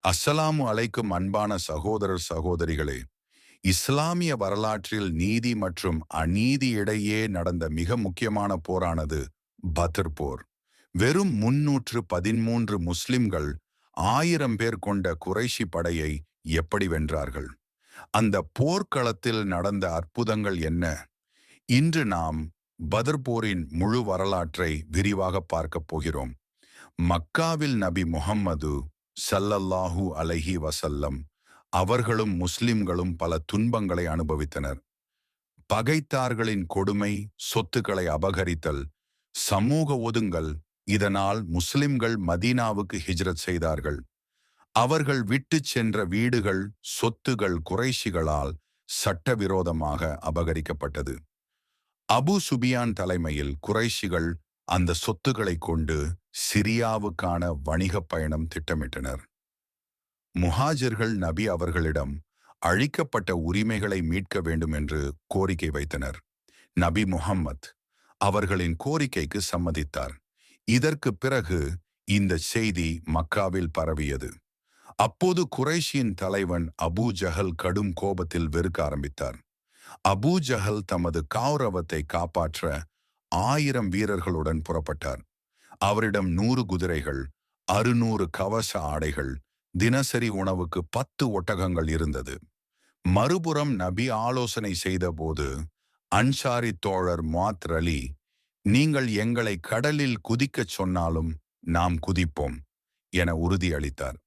அஸ்ஸலாமு அலைக்கும் அன்பான சகோதரர் சகோதரிகளே. இஸ்லாமிய வரலாற்றில் நீதி மற்றும் அநீதி இடையே நடந்த மிக முக்கியமான போரானது பத்ர் போர். வெறும் 313 முஸ்லிம்கள் 1000 பேர் கொண்ட குறைஷி படையை எப்படி வென்றார்கள்? அந்த போர்க்களத்தில் நடந்த அற்புதங்கள் என்ன? இன்று நாம் பத்ர் போரின் முழு வரலாற்றை விரிவாக பார்க்கப் போகிறோம். மக்காவில் நபி முஹம்மது ஸல்லல்லாஹு அலைஹி வஸல்லம் அவர்களும் முஸ்லிம்களும் பல துன்பங்களை அனுபவித்தனர். பகைத்தார்களின் கொடுமை, சொத்துக்களை அபகரித்தல், சமூக ஒதுங்கல். இதனால் முஸ்லிம்கள் மதீனாவுக்கு ஹிஜ்ரத் செய்தார்கள். அவர்கள் விட்டுச் சென்ற வீடுகள், சொத்துகள் குறைஷிகளால் சட்டவிரோதமாக அபகரிக்கப்பட்டது. அபு சுபியான் தலைமையில் குறைஷிகள் அந்த சொத்துக்களை கொண்டு சிரியாவுக்கான வணிகப் பயணம் திட்டமிட்டனர். முஹாஜிர்கள் நபி அவர்களிடம் அழிக்கப்பட்ட உரிமைகளை மீட்க வேண்டும் என்று கோரிக்கை வைத்தனர். நபி முஹம்மத் அவர்களின் கோரிக்கைக்கு சம்மதித்தார். இதற்கு பிறகு இந்த செய்தி மக்காவில் பரவியது. அப்போது குறைஷியின் தலைவன் அபூ ஜஹல் கடும் கோபத்தில் வெறுக்க ஆரம்பித்தார். அபூ ஜஹல் தமது கௌரவத்தை காப்பாற்ற 1000 வீரர்களுடன் புறப்பட்டார். அவரிடம் 100 குதிரைகள், 600 கவச ஆடைகள், தினசரி உணவுக்கு 10 ஒட்டகங்கள் இருந்தது. மறுபுறம் நபி ஆலோசனை செய்தபோது அன்சாரி தோழர் முஆத் அலி, நீங்கள் எங்களை கடலில் குதிக்கச் சொன்னாலும் நாம் குதிப்போம் என உறுதியளித்தார்.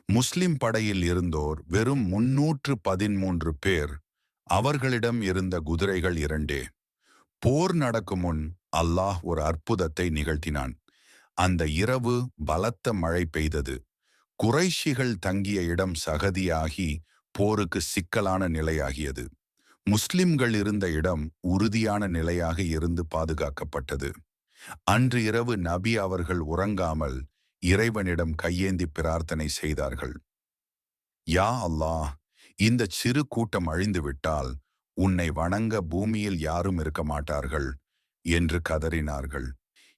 முஸ்லிம் படையில் இருந்தோர் வெறும் 313 பேர். அவர்களிடம் இருந்த குதிரைகள் 2. போர் நடக்கும் முன் அல்லாஹ் ஒரு அற்புதத்தை நிகழ்த்தினான். அந்த இரவு பலத்த மழை பெய்தது. குறைஷிகள் தங்கிய இடம் சகதியாகி போருக்கு சிக்கலான நிலையாகியது. முஸ்லிம்கள் இருந்த இடம் உறுதியான நிலையாக இருந்து பாதுகாக்கப்பட்டது. அன்று இரவு நபி அவர்கள் உறங்காமல் இறைவனிடம் கையேந்தி பிரார்த்தனை செய்தார்கள். யா அல்லாஹ், இந்த சிறு கூட்டம் அழிந்துவிட்டால் உன்னை வணங்க பூமியில் யாரும் இருக்க மாட்டார்கள் என்று கதறினார்கள்.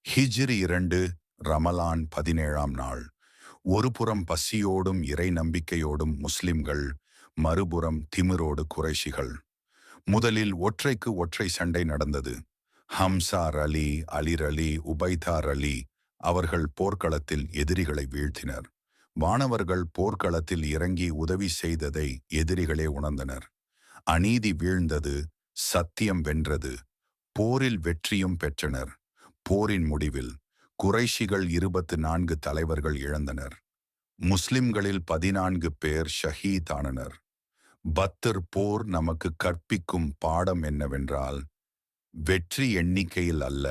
ஹிஜ்ரி 2 ரமலான் 17ஆம் நாள். ஒருபுறம் பசியோடும் இறை நம்பிக்கையோடும் முஸ்லிம்கள், மறுபுறம் திமிரோடு குறைஷிகள். முதலில் ஒற்றைக்கு ஒற்றை சண்டை நடந்தது. ஹம்சார் அலி, அலிர் அலி, உபைதார் அலி அவர்கள் போர்க்களத்தில் எதிரிகளை வீழ்த்தினர். வானவர்கள் போர்க்களத்தில் இறங்கி உதவி செய்ததை எதிரிகளே உணர்ந்தனர். அநீதி வீழ்ந்தது, சத்தியம் வென்றது. போரில் வெற்றியும் பெற்றனர். போரின் முடிவில் குறைஷிகள் 24 தலைவர்கள் இழந்தனர். முஸ்லிம்களில் 14 பேர் ஷஹீத் ஆனனர். பத்ர் போர் நமக்கு கற்பிக்கும் பாடம் என்னவென்றால், வெற்றி எண்ணிக்கையில் அல்ல,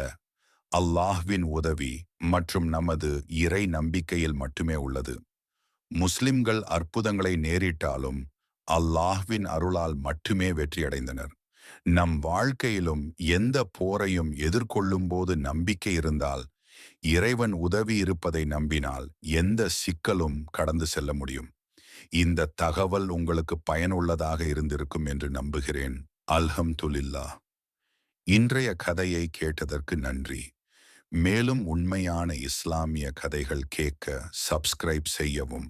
அல்லாஹ்வின் உதவி மற்றும் நமது இறை நம்பிக்கையில் மட்டுமே உள்ளது. முஸ்லிம்கள் அற்புதங்களை நேரிட்டாலும் அல்லாஹ்வின் அருளால் மட்டுமே வெற்றியடைந்தனர். நம் வாழ்க்கையிலும் எந்த போரையும் எதிர்கொள்ளும் போது நம்பிக்கை இருந்தால், இறைவன் உதவி இருப்பதை நம்பினால் எந்த சிக்கலும் கடந்து செல்ல முடியும். இந்த தகவல் உங்களுக்கு பயனுள்ளதாக இருந்திருக்கும் என்று நம்புகிறேன். அல்ஹம்துலில்லாஹ். இன்றைய கதையை கேட்டதற்கு நன்றி. மேலும் உண்மையான இஸ்லாமிய கதைகள் கேட்க சப்ஸ்கிரைப் செய்யவும்.